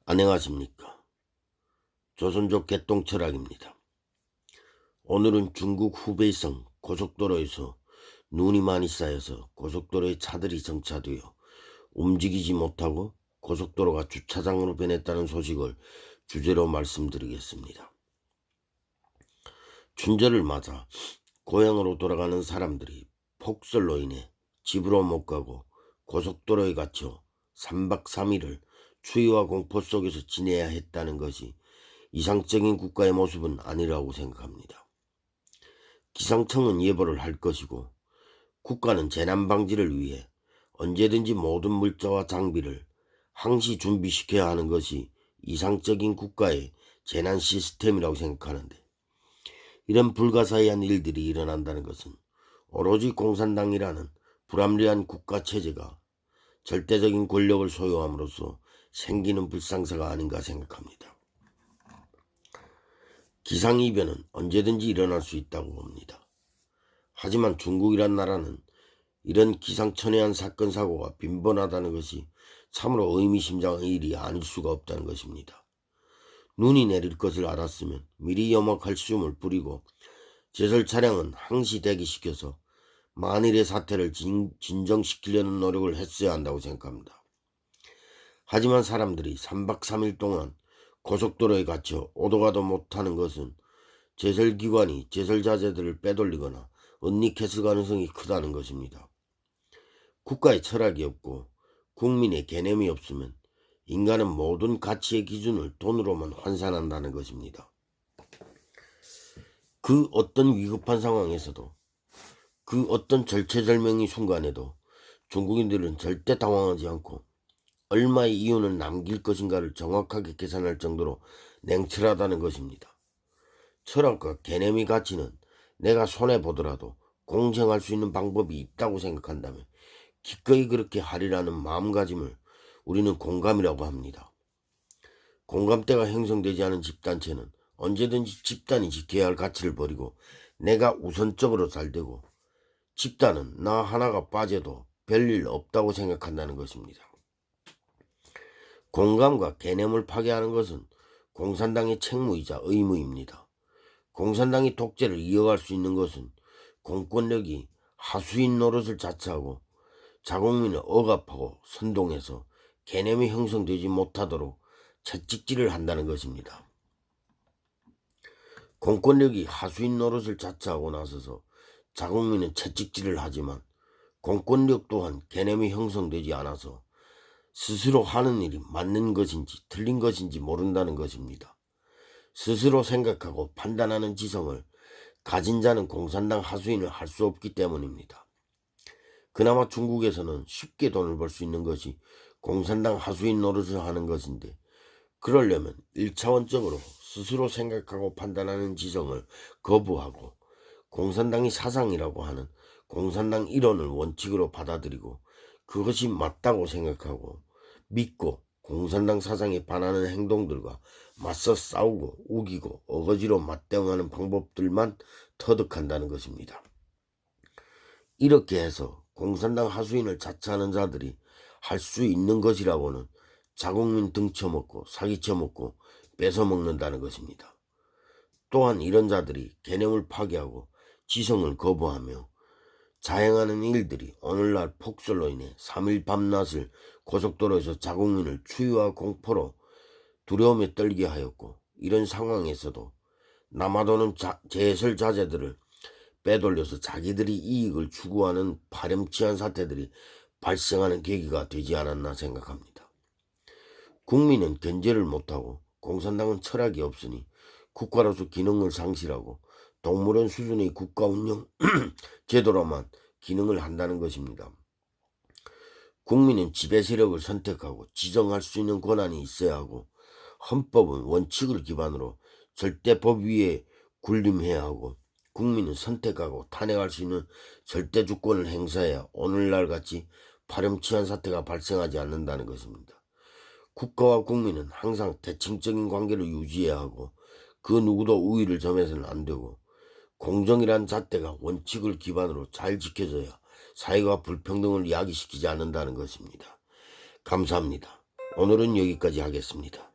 안녕하십니까. 조선족 개똥 철학입니다. 오늘은 중국 후베이성 고속도로에서 눈이 많이 쌓여서 고속도로에 차들이 정차되어 움직이지 못하고 고속도로가 주차장으로 변했다는 소식을 주제로 말씀드리겠습니다. 춘절을 맞아 고향으로 돌아가는 사람들이 폭설로 인해 집으로 못 가고 고속도로에 갇혀 3박 3일을 추위와 공포 속에서 지내야 했다는 것이 이상적인 국가의 모습은 아니라고 생각합니다. 기상청은 예보를 할 것이고 국가는 재난 방지를 위해 언제든지 모든 물자와 장비를 항시 준비시켜야 하는 것이 이상적인 국가의 재난 시스템이라고 생각하는데, 이런 불가사의한 일들이 일어난다는 것은 오로지 공산당이라는 불합리한 국가 체제가 절대적인 권력을 소유함으로써 생기는 불상사가 아닌가 생각합니다. 기상이변은 언제든지 일어날 수 있다고 봅니다. 하지만 중국이란 나라는 이런 기상천외한 사건 사고가 빈번하다는 것이 참으로 의미심장한 일이 아닐 수가 없다는 것입니다. 눈이 내릴 것을 알았으면 미리 염화칼슘을 뿌리고 제설 차량은 항시 대기시켜서 만일의 사태를 진정시키려는 노력을 했어야 한다고 생각합니다. 하지만 사람들이 3박 3일 동안 고속도로에 갇혀 오도 가도 못하는 것은 제설기관이 제설자재들을 빼돌리거나 은닉했을 가능성이 크다는 것입니다. 국가의 철학이 없고 국민의 개념이 없으면 인간은 모든 가치의 기준을 돈으로만 환산한다는 것입니다. 그 어떤 위급한 상황에서도, 그 어떤 절체절명의 순간에도 중국인들은 절대 당황하지 않고 얼마의 이윤을 남길 것인가를 정확하게 계산할 정도로 냉철하다는 것입니다. 철학과 개념의 가치는 내가 손해보더라도 공정할 수 있는 방법이 있다고 생각한다면 기꺼이 그렇게 하리라는 마음가짐을 우리는 공감이라고 합니다. 공감대가 형성되지 않은 집단체는 언제든지 집단이 지켜야 할 가치를 버리고 내가 우선적으로 잘되고 집단은 나 하나가 빠져도 별일 없다고 생각한다는 것입니다. 공감과 개념을 파괴하는 것은 공산당의 책무이자 의무입니다. 공산당이 독재를 이어갈 수 있는 것은 공권력이 하수인 노릇을 자처하고 자국민을 억압하고 선동해서 개념이 형성되지 못하도록 채찍질을 한다는 것입니다. 공권력이 하수인 노릇을 자처하고 나서서 자국민은 채찍질을 하지만 공권력 또한 개념이 형성되지 않아서 스스로 하는 일이 맞는 것인지 틀린 것인지 모른다는 것입니다. 스스로 생각하고 판단하는 지성을 가진 자는 공산당 하수인을 할 수 없기 때문입니다. 그나마 중국에서는 쉽게 돈을 벌 수 있는 것이 공산당 하수인 노릇을 하는 것인데, 그러려면 1차원적으로 스스로 생각하고 판단하는 지성을 거부하고 공산당이 사상이라고 하는 공산당 이론을 원칙으로 받아들이고 그것이 맞다고 생각하고 믿고 공산당 사상에 반하는 행동들과 맞서 싸우고 우기고 어거지로 맞대응하는 방법들만 터득한다는 것입니다. 이렇게 해서 공산당 하수인을 자처하는 자들이 할 수 있는 것이라고는 자국민 등쳐먹고 사기쳐먹고 뺏어먹는다는 것입니다. 또한 이런 자들이 개념을 파괴하고 지성을 거부하며 자행하는 일들이 오늘날 폭설로 인해 3일 밤낮을 고속도로에서 자국민을 추위와 공포로 두려움에 떨게 하였고, 이런 상황에서도 남아도는 제설 자재들을 빼돌려서 자기들이 이익을 추구하는 파렴치한 사태들이 발생하는 계기가 되지 않았나 생각합니다. 국민은 견제를 못하고 공산당은 철학이 없으니 국가로서 기능을 상실하고 동물원 수준의 국가 운영 제도로만 기능을 한다는 것입니다. 국민은 지배 세력을 선택하고 지정할 수 있는 권한이 있어야 하고, 헌법은 원칙을 기반으로 절대법 위에 군림해야 하고, 국민은 선택하고 탄핵할 수 있는 절대 주권을 행사해야 오늘날 같이 파렴치한 사태가 발생하지 않는다는 것입니다. 국가와 국민은 항상 대칭적인 관계를 유지해야 하고 그 누구도 우위를 점해서는 안 되고, 공정이란 잣대가 원칙을 기반으로 잘 지켜져야 사회가 불평등을 야기시키지 않는다는 것입니다. 감사합니다. 오늘은 여기까지 하겠습니다.